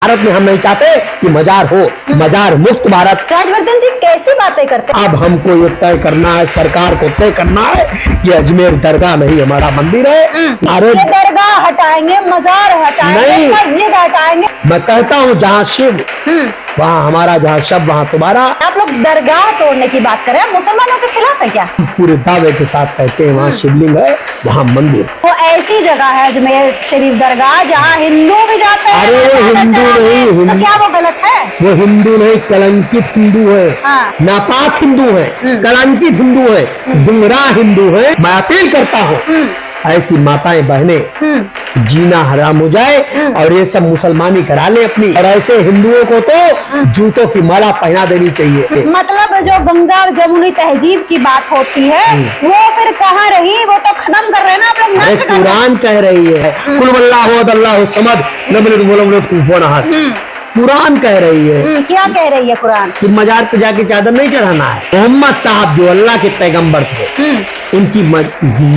भारत में हम नहीं चाहते कि मजार हो, मजार मुक्त भारत। राजवर्धन जी कैसी बातें करते हैं? अब हमको ये तय करना है, सरकार को तय करना है कि अजमेर दरगाह नहीं हमारा मंदिर है। अरे ये दरगाह हटाएंगे, मजार हटाएंगे, नहीं। मस्जिद हटाएंगे। मैं कहता हूँ जहाँ शिव वहाँ हमारा, जहाँ शब वहाँ तुम्हारा। आप लोग दरगाह तोड़ने की बात कर रहे हैं, मुसलमानों के खिलाफ है क्या? पूरे दावे के साथ कहते हैं वहाँ शिवलिंग है, वहाँ मंदिर। वो ऐसी जगह है अजमेर शरीफ दरगाह जहाँ हिंदू भी जाते हैं। अरे वो हिंदू नहीं, तो हिंदू क्या वो गलत है? वो हिंदू नहीं, कलंकित हिंदू है, हाँ। नापाक हिंदू है, कलंकित हिंदू है, गुमराह हिंदू है। मैं अपील करता हूँ ऐसी माताएं बहनें जीना हराम हो जाए और ये सब मुसलमानी करा ले अपनी, और ऐसे हिंदुओं को तो जूतों की माला पहना देनी चाहिए। मतलब जो गंगा जमुनी तहजीब की बात होती है वो फिर कहाँ रही? वो तो खत्म कर रहे हैं ना आप लोग। अरे नष्ट कर रहे हैं। कुरान कह रही है कुल वल्लाहु अल्लाहु समद लम यलिद वलम यूलद कुफुवन अहद। कुरान कह रही है क्या कह रही है कुरान? कि मजार पे जाके चादर नहीं चढ़ाना है। मोहम्मद साहब जो अल्लाह के पैगंबर थे, उनकी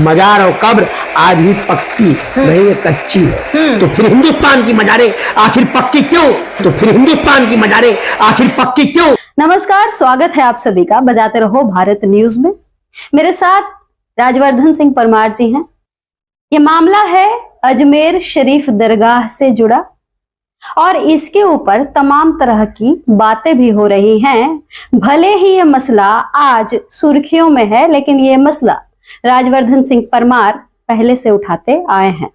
मजार और कब्र आज भी पक्की नहीं है, कच्ची है। तो फिर हिंदुस्तान की मजारें आखिर पक्की क्यों? तो फिर हिंदुस्तान की मजारें आखिर पक्की क्यों? नमस्कार, स्वागत है आप सभी का बजाते रहो भारत न्यूज में। मेरे साथ राजवर्धन सिंह परमार जी हैं। ये मामला है अजमेर शरीफ दरगाह से जुड़ा और इसके ऊपर तमाम तरह की बातें भी हो रही हैं। भले ही ये मसला आज सुर्खियों में है, लेकिन ये मसला राजवर्धन सिंह परमार पहले से उठाते आए हैं।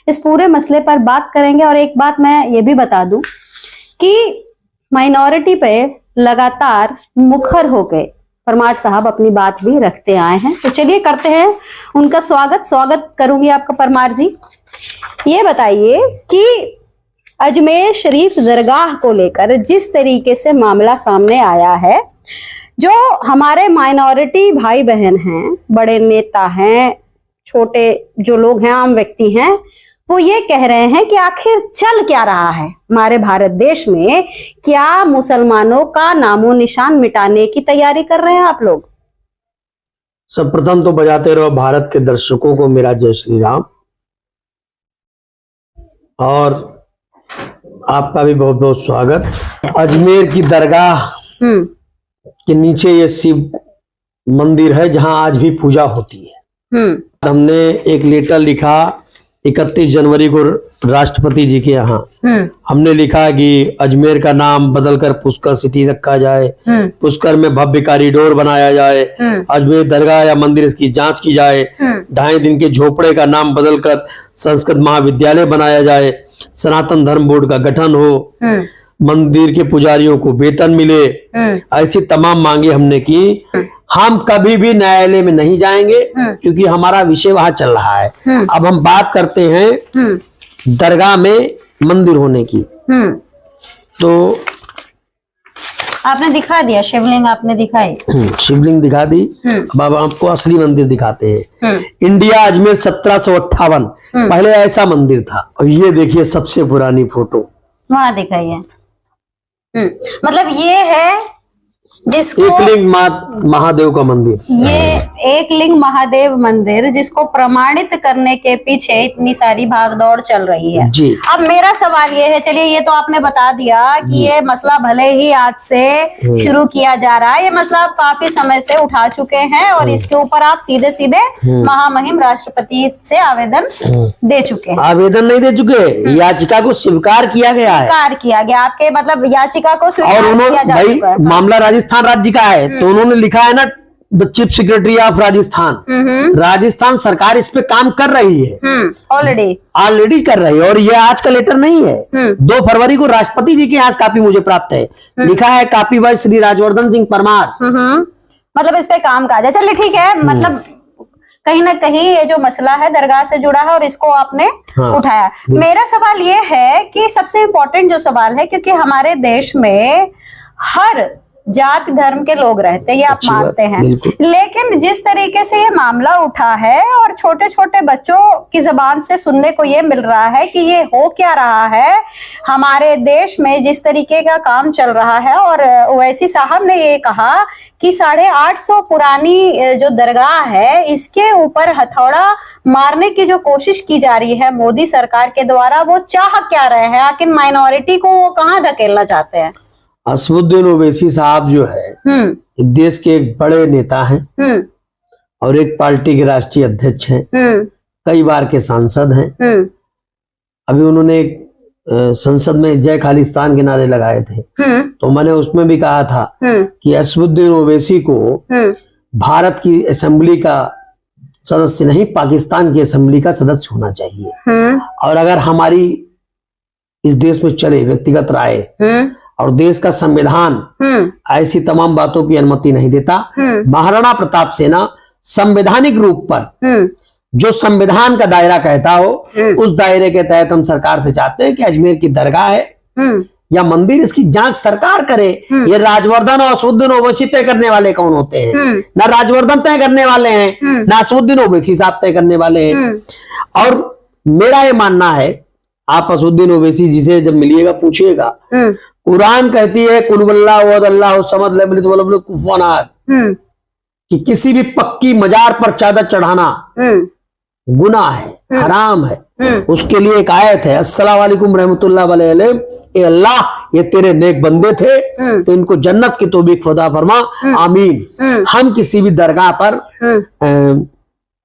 इस पूरे मसले पर बात करेंगे। और एक बात मैं ये भी बता दूं कि माइनॉरिटी पे लगातार मुखर हो गए परमार साहब अपनी बात भी रखते आए हैं। तो चलिए करते हैं उनका स्वागत करूंगी आपका परमार जी। ये बताइए कि अजमेर शरीफ दरगाह को लेकर जिस तरीके से मामला सामने आया है, जो हमारे माइनॉरिटी भाई बहन हैं, बड़े नेता हैं, छोटे जो लोग हैं, आम व्यक्ति हैं, वो ये कह रहे हैं कि आखिर चल क्या रहा है हमारे भारत देश में? क्या मुसलमानों का नामो निशान मिटाने की तैयारी कर रहे हैं आप लोग? सर्वप्रथम तो बजाते रहो भारत के दर्शकों को मेरा जय श्री राम, और आपका भी बहुत बहुत स्वागत। अजमेर की दरगाह के नीचे ये शिव मंदिर है जहां आज भी पूजा होती है। हमने एक लेटर लिखा 31 जनवरी को राष्ट्रपति जी के यहाँ। हमने लिखा कि अजमेर का नाम बदलकर पुष्कर सिटी रखा जाए, पुष्कर में भव्य कॉरिडोर बनाया जाए, अजमेर दरगाह या मंदिर इसकी जांच की जाए, 2.5 दिन के झोपड़े का नाम बदलकर संस्कृत महाविद्यालय बनाया जाए, सनातन धर्म बोर्ड का गठन हो, मंदिर के पुजारियों को वेतन मिले। ऐसी तमाम मांगे हमने की। हम कभी भी न्यायालय में नहीं जाएंगे क्योंकि हमारा विषय वहां चल रहा है। अब हम बात करते हैं दरगाह में मंदिर होने की। तो आपने दिखा दिया शिवलिंग, आपने दिखाई, शिवलिंग दिखा दी। अब आपको असली मंदिर दिखाते हैं। इंडिया अजमेर 1758 पहले ऐसा मंदिर था। और ये देखिए सबसे पुरानी फोटो वहां दिखाइए। मतलब ये है जिसको एक लिंग महादेव का मंदिर, ये एक लिंग महादेव मंदिर जिसको प्रमाणित करने के पीछे इतनी सारी भागदौड़ चल रही है जी। अब मेरा सवाल ये है, चलिए ये तो आपने बता दिया कि ये मसला भले ही आज से शुरू किया जा रहा है, ये मसला आप काफी समय से उठा चुके हैं और इसके ऊपर आप सीधे सीधे महामहिम राष्ट्रपति से आवेदन दे चुके हैं। आवेदन नहीं दे चुके, याचिका को स्वीकार किया गया है। स्वीकार किया गया, आपके मतलब याचिका को और स्वीकार किया उन्होंने जा भाई चुका है। मामला राजस्थान राज्य का है, तो उन्होंने लिखा है ना the chief secretary of Rajasthan. Rajasthan सरकार इस पे काम कर रही है, ऑलरेडी कर रही है। और ये आज का लेटर नहीं है। 2 फरवरी को राष्ट्रपति जी के यहाँ कापी मुझे प्राप्त है, लिखा है कापी बाय श्री राजवर्धन सिंह परमार। मतलब इस पे काम काज है। चलिए ठीक है, मतलब कहीं ना कहीं ये जो मसला है दरगाह से जुड़ा है और इसको आपने उठाया। मेरा सवाल ये है कि सबसे इम्पोर्टेंट जो सवाल है, क्योंकि हमारे देश में हर जात धर्म के लोग रहते हैं, ये आप अच्छी बात, मानते हैं। बिल्कुल। लेकिन जिस तरीके से ये मामला उठा है और छोटे छोटे बच्चों की जबान से सुनने को ये मिल रहा है कि ये हो क्या रहा है हमारे देश में, जिस तरीके का काम चल रहा है। और ओवैसी साहब ने ये कहा कि 850 पुरानी जो दरगाह है इसके ऊपर हथौड़ा मारने की जो कोशिश की जा रही है मोदी सरकार के द्वारा, वो चाह क्या रहे हैं? आखिर माइनॉरिटी को वो कहाँ धकेलना चाहते हैं? असदुद्दीन ओवैसी साहब जो है देश के एक बड़े नेता हैं और एक पार्टी के राष्ट्रीय अध्यक्ष हैं, कई बार के सांसद हैं। अभी उन्होंने एक संसद में जय खालिस्तान के नारे लगाए थे, तो मैंने उसमें भी कहा था कि असदुद्दीन ओवैसी को भारत की असेंबली का सदस्य नहीं, पाकिस्तान की असेंबली का सदस्य होना चाहिए। और अगर हमारी इस देश में चले व्यक्तिगत राय और देश का संविधान ऐसी तमाम बातों की अनुमति नहीं देता, महाराणा प्रताप सेना संवैधानिक रूप पर जो संविधान का दायरा कहता हो उस दायरे के तहत हम सरकार से चाहते हैं कि अजमेर की दरगाह है या मंदिर, इसकी जांच सरकार करे। ये राजवर्धन और असदुद्दीन ओवैसी तय करने वाले कौन होते हैं? ना राजवर्धन तय करने वाले हैं, ना असदुद्दीन ओवैसी साहब तय करने वाले हैं। और मेरा ये मानना है, आप असदुद्दीन ओवैसी जी से जब मिलिएगा पूछिएगा, कुरान कहती है कुल अल्लाह समद लम यलिद वलम यूलद कुफुवन अहद, कि किसी भी पक्की मजार पर चादर चढ़ाना गुनाह है, हराम है। उसके लिए एक आयत है, अस्सलाम वालेकुम रहमतुल्लाह अलैहि, ए अल्लाह ये तेरे नेक बंदे थे तो इनको जन्नत की तौफीक खुदा फरमा, आमीन। हम किसी भी दरगाह पर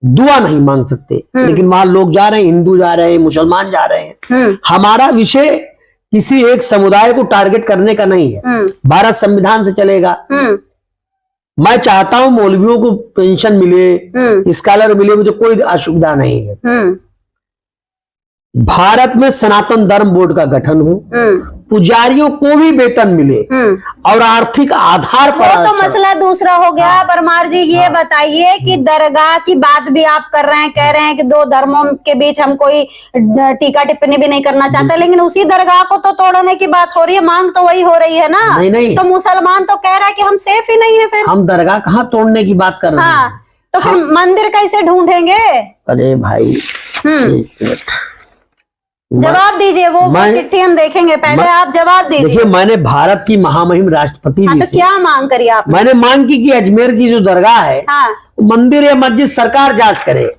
दुआ नहीं मांग सकते, लेकिन वहां लोग जा रहे हैं, हिंदू जा रहे हैं, मुसलमान जा रहे हैं। हमारा विषय किसी एक समुदाय को टारगेट करने का नहीं है, भारत संविधान से चलेगा। मैं चाहता हूं मौलवियों को पेंशन मिले, स्कॉलर मिले, मुझे कोई असुविधा नहीं है। भारत में सनातन धर्म बोर्ड का गठन हो, पुजारियों को भी वेतन मिले और आर्थिक आधार पर। वो तो मसला दूसरा हो गया। परमार जी ये बताइए कि दरगाह की बात भी आप कर रहे हैं, कह रहे हैं कि दो धर्मों के बीच हम कोई टीका टिप्पणी भी नहीं करना चाहते, लेकिन उसी दरगाह को तो तोड़ने की बात हो रही है, मांग तो वही हो रही है ना। नहीं। तो मुसलमान तो कह रहा है कि हम सेफ ही नहीं है, फिर हम दरगाह कहाँ तोड़ने की बात कर रहे हैं? तो फिर मंदिर कैसे ढूंढेंगे? अरे भाई एक मिनट, जवाब दीजिए। वो चिट्ठी हम देखेंगे, पहले आप जवाब दीजिए। देखिए, मैंने भारत की महामहिम राष्ट्रपति जी तो से क्या मांग करी आप? मैंने मांग की कि अजमेर की जो दरगाह है, मंदिर या मस्जिद सरकार जांच करे।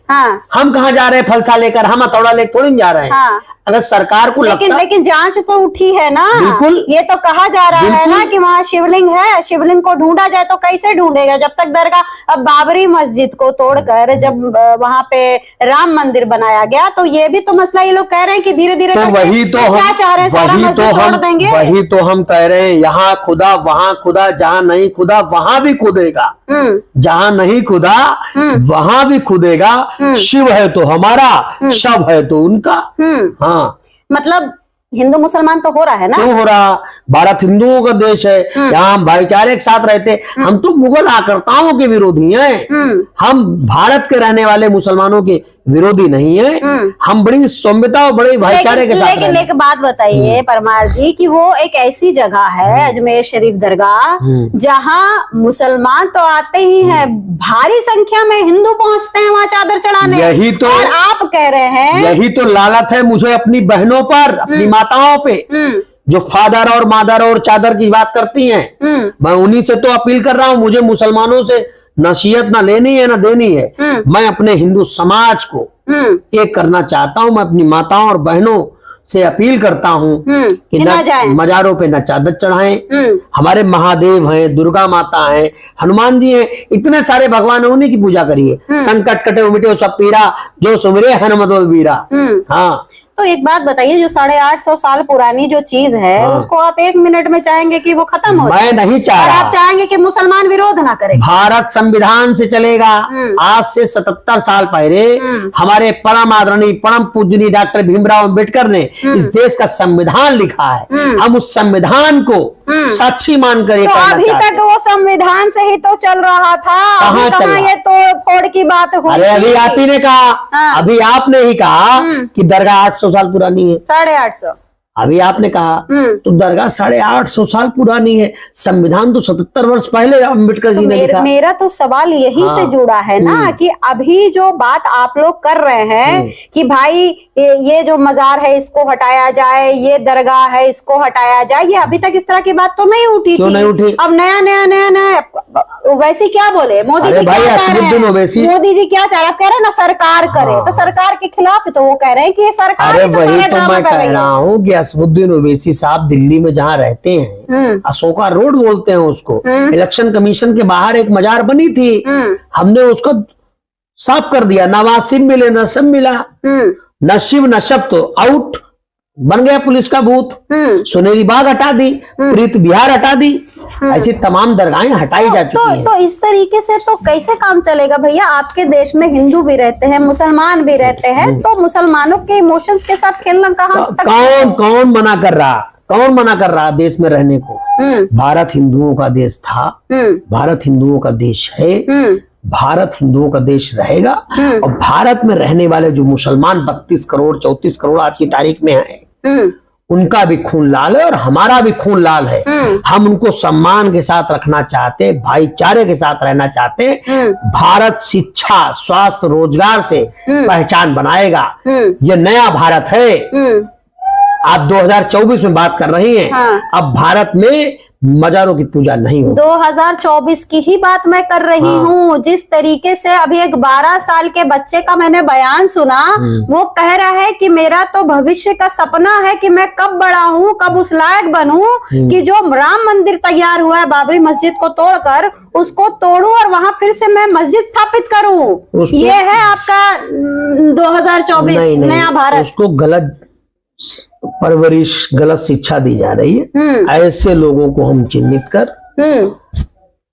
हम कहाँ जा रहे हैं फलसा लेकर, हम हथौड़ा लेकर थोड़ी जा रहे हैं। अगर सरकार को लेकिन जांच तो उठी है ना। बिल्कुल, ये तो कहा जा रहा है ना कि वहाँ शिवलिंग है, शिवलिंग को ढूंढा जाए। तो कैसे ढूंढेगा जब तक दरगाह? अब बाबरी मस्जिद को तोड़कर जब वहाँ पे राम मंदिर बनाया गया, तो ये भी तो मसला ये लोग कह रहे हैं कि धीरे धीरे तो वही तो हम क्या चाह रहे हैं, सारा मस्जिद तोड़ देंगे। वही तो हम कह रहे हैं, यहाँ खुदा वहाँ खुदा, जहाँ नहीं खुदा वहाँ भी खुदेगा, जहाँ नहीं खुदा वहाँ भी खुदेगा। शिव है तो हमारा, शव है तो उनका। हाँ, मतलब हिंदू मुसलमान तो हो रहा है ना? क्यों हो रहा? भारत हिंदुओं का देश है, यहाँ हम भाईचारे के साथ रहते। हम तो मुगल आक्रताओं के विरोधी हैं, हम भारत के रहने वाले मुसलमानों के विरोधी नहीं है। हम बड़ी सौम्यता और बड़े भाईचारे के साथ। लेकिन एक बात बताइए परमार जी कि वो एक ऐसी जगह है अजमेर शरीफ दरगाह जहाँ मुसलमान तो आते ही हैं, भारी संख्या में हिंदू पहुंचते हैं वहाँ चादर चढ़ाने। यही तो, और आप कह रहे हैं, यही तो लालत है मुझे अपनी बहनों पर, अपनी माताओं पे, जो फादर और मादर और चादर की बात करती हैं। मैं उन्हीं से तो अपील कर रहा हूँ, मुझे मुसलमानों से नसीहत ना लेनी है ना देनी है। मैं अपने हिंदू समाज को एक करना चाहता हूँ। मैं अपनी माताओं और बहनों से अपील करता हूँ कि न मजारों पे न चादर चढ़ाएं। हमारे महादेव हैं, दुर्गा माता हैं, हनुमान जी हैं, इतने सारे भगवान हैं, उन्हीं की पूजा करिए। संकट कटे मिटे सब पीरा, जो सुमरे हनुमत वीरा। हाँ, तो एक बात बताइए, जो 850 साल पुरानी जो चीज है उसको आप 1 मिनट में चाहेंगे कि वो खत्म हो जाए? मैं नहीं चाह रहा। आप चाहेंगे कि मुसलमान विरोध ना करे? भारत संविधान से चलेगा। आज से 77 साल पहले हमारे परम आदरणीय परम पूजनीय डॉक्टर भीमराव अम्बेडकर ने इस देश का संविधान लिखा है। हम उस संविधान को साक्षी मानकर तो अभी तक वो संविधान से ही तो चल रहा था। कहाँ ये तोड़ फोड़ की बात हुई? अरे अभी आप ही ने कहा, अभी आपने ही कहा कि दरगाह 800 साल पुरानी है। 850। अभी आपने कहा तो दरगाह 850 साल पुरानी है। संविधान तो 77 वर्ष पहले अम्बेडकर जी ने लिखा। मेरा तो सवाल यही से जुड़ा है ना कि अभी जो बात आप लोग कर रहे हैं कि भाई ये जो मजार है इसको हटाया जाए, ये दरगाह है इसको हटाया जाए, ये अभी तक इस तरह की बात तो नहीं उठी क्यों थी। नहीं उठी? अब नया वैसे क्या बोले मोदी जी? भाई क्या चाह रहे हैं? मोदी जी क्या चाह रहे हैं? कह रहे हैं ना सरकार करे, तो सरकार के खिलाफ तो वो कह रहे हैं कि ये सरकार अरे ही तो वही सारा तो ड्रामा मैं कर कह रही रहा है। हूँ कि असदुद्दीन ओवैसी साहब दिल्ली में जहाँ रहते हैं, अशोका रोड बोलते हैं उसको, इलेक्शन कमीशन के बाहर एक मजार बनी थी, हमने उसको साफ कर दिया। नवासिब मिले न सब मिला, न शिव न शब तो आउट, बन गया पुलिस का बूथ। सुनेरी बाग हटा दी, प्रीत बिहार हटा दी, ऐसी तमाम दरगाहें हटाई जा चुकी हैं। तो इस तरीके से तो कैसे काम चलेगा भैया? आपके देश में हिंदू भी रहते हैं, मुसलमान भी रहते हैं, तो मुसलमानों के इमोशंस के साथ खेलना कहाँ तक? कौन मना कर रहा? कौन मना कर रहा देश में रहने को? भारत हिंदुओं का देश था, भारत हिंदुओं का देश है, भारत हिंदुओं का देश रहेगा। और भारत में रहने वाले जो मुसलमान 32 करोड़ 34 करोड़ आज की तारीख में हैं, उनका भी खून लाल है और हमारा भी खून लाल है। हम उनको सम्मान के साथ रखना चाहते, भाईचारे के साथ रहना चाहते। भारत शिक्षा, स्वास्थ्य, रोजगार से पहचान बनाएगा। ये नया भारत है। आप 2024 में बात कर रही हैं। अब भारत में मजारों की पूजा नहीं होगी। 2024 की ही बात मैं कर रही हूँ। जिस तरीके से अभी एक 12 साल के बच्चे का मैंने बयान सुना, वो कह रहा है कि मेरा तो भविष्य का सपना है कि मैं कब बड़ा हूँ, कब उस लायक बनूं कि जो राम मंदिर तैयार हुआ है बाबरी मस्जिद को तोड़कर, उसको तोड़ूं और वहां फिर से मैं मस्जिद स्थापित करूं। ये है आपका 2024 नया भारत। उसको गलत परवरिश, गलत शिक्षा दी जा रही है। ऐसे लोगों को हम चिन्हित कर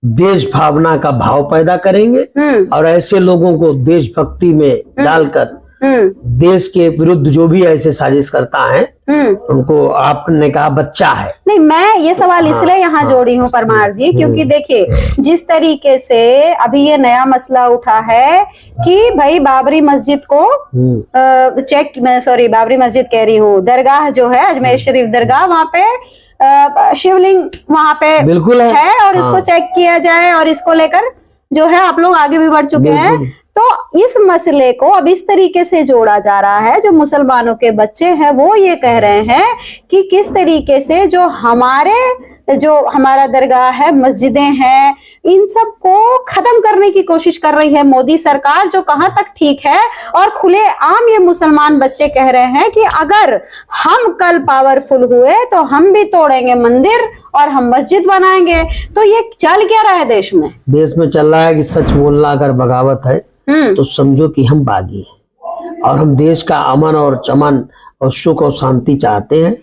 देश भावना का भाव पैदा करेंगे और ऐसे लोगों को देशभक्ति में डालकर देश के विरुद्ध जो भी ऐसे साजिश करता है उनको, आपने कहा बच्चा है। नहीं, मैं ये सवाल इसलिए यहाँ जोड़ी हूँ परमार जी, क्योंकि देखिए जिस तरीके से अभी ये नया मसला उठा है कि भाई बाबरी मस्जिद को बाबरी मस्जिद कह रही हूँ, दरगाह जो है अजमेर शरीफ दरगाह, वहाँ पे शिवलिंग वहाँ पे बिल्कुल है और इसको चेक किया जाए और इसको लेकर जो है आप लोग आगे भी बढ़ चुके हैं। तो इस मसले को अब इस तरीके से जोड़ा जा रहा है, जो मुसलमानों के बच्चे हैं वो ये कह रहे हैं कि किस तरीके से जो हमारा दरगाह है, मस्जिदें हैं, इन सब को खत्म करने की कोशिश कर रही है मोदी सरकार, जो कहां तक ठीक है। और खुले आम ये मुसलमान बच्चे कह रहे हैं कि अगर हम कल पावरफुल हुए तो हम भी तोड़ेंगे मंदिर और हम मस्जिद बनाएंगे। तो ये चल क्या रहा है देश में? देश में चल रहा है कि सच बोलना अगर बगावत है तो समझो कि हम बागी हैं और हम देश का अमन और चमन और सुख और शांति चाहते हैं।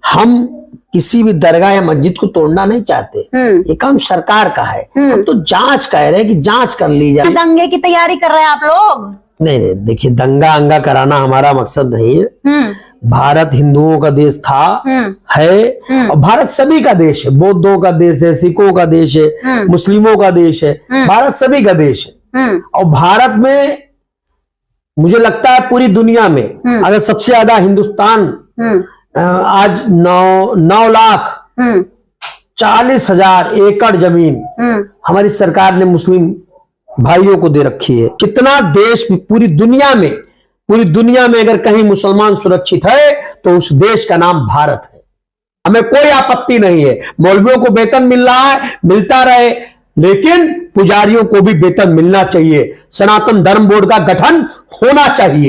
हम किसी भी दरगाह या मस्जिद को तोड़ना नहीं चाहते। ये काम सरकार का है। हम तो जांच कह रहे हैं कि जांच कर ली जाए। दंगे की तैयारी कर रहे हैं आप लोग? नहीं, देखिए दंगा अंगा कराना हमारा मकसद नहीं है। भारत हिंदुओं का देश था, है और भारत सभी का देश है। बौद्धों का देश है, सिखों का देश है, मुस्लिमों का देश है। भारत सभी का देश है। और भारत में मुझे लगता है पूरी दुनिया में अगर सबसे ज्यादा हिंदुस्तान आज 9,40,000 एकड़ जमीन हमारी सरकार ने मुस्लिम भाइयों को दे रखी है। कितना देश पूरी दुनिया में अगर कहीं मुसलमान सुरक्षित है तो उस देश का नाम भारत है। हमें कोई आपत्ति नहीं है, मौलवियों को वेतन मिल रहा है, मिलता रहे, लेकिन पुजारियों को भी वेतन मिलना चाहिए। सनातन धर्म बोर्ड का गठन होना चाहिए।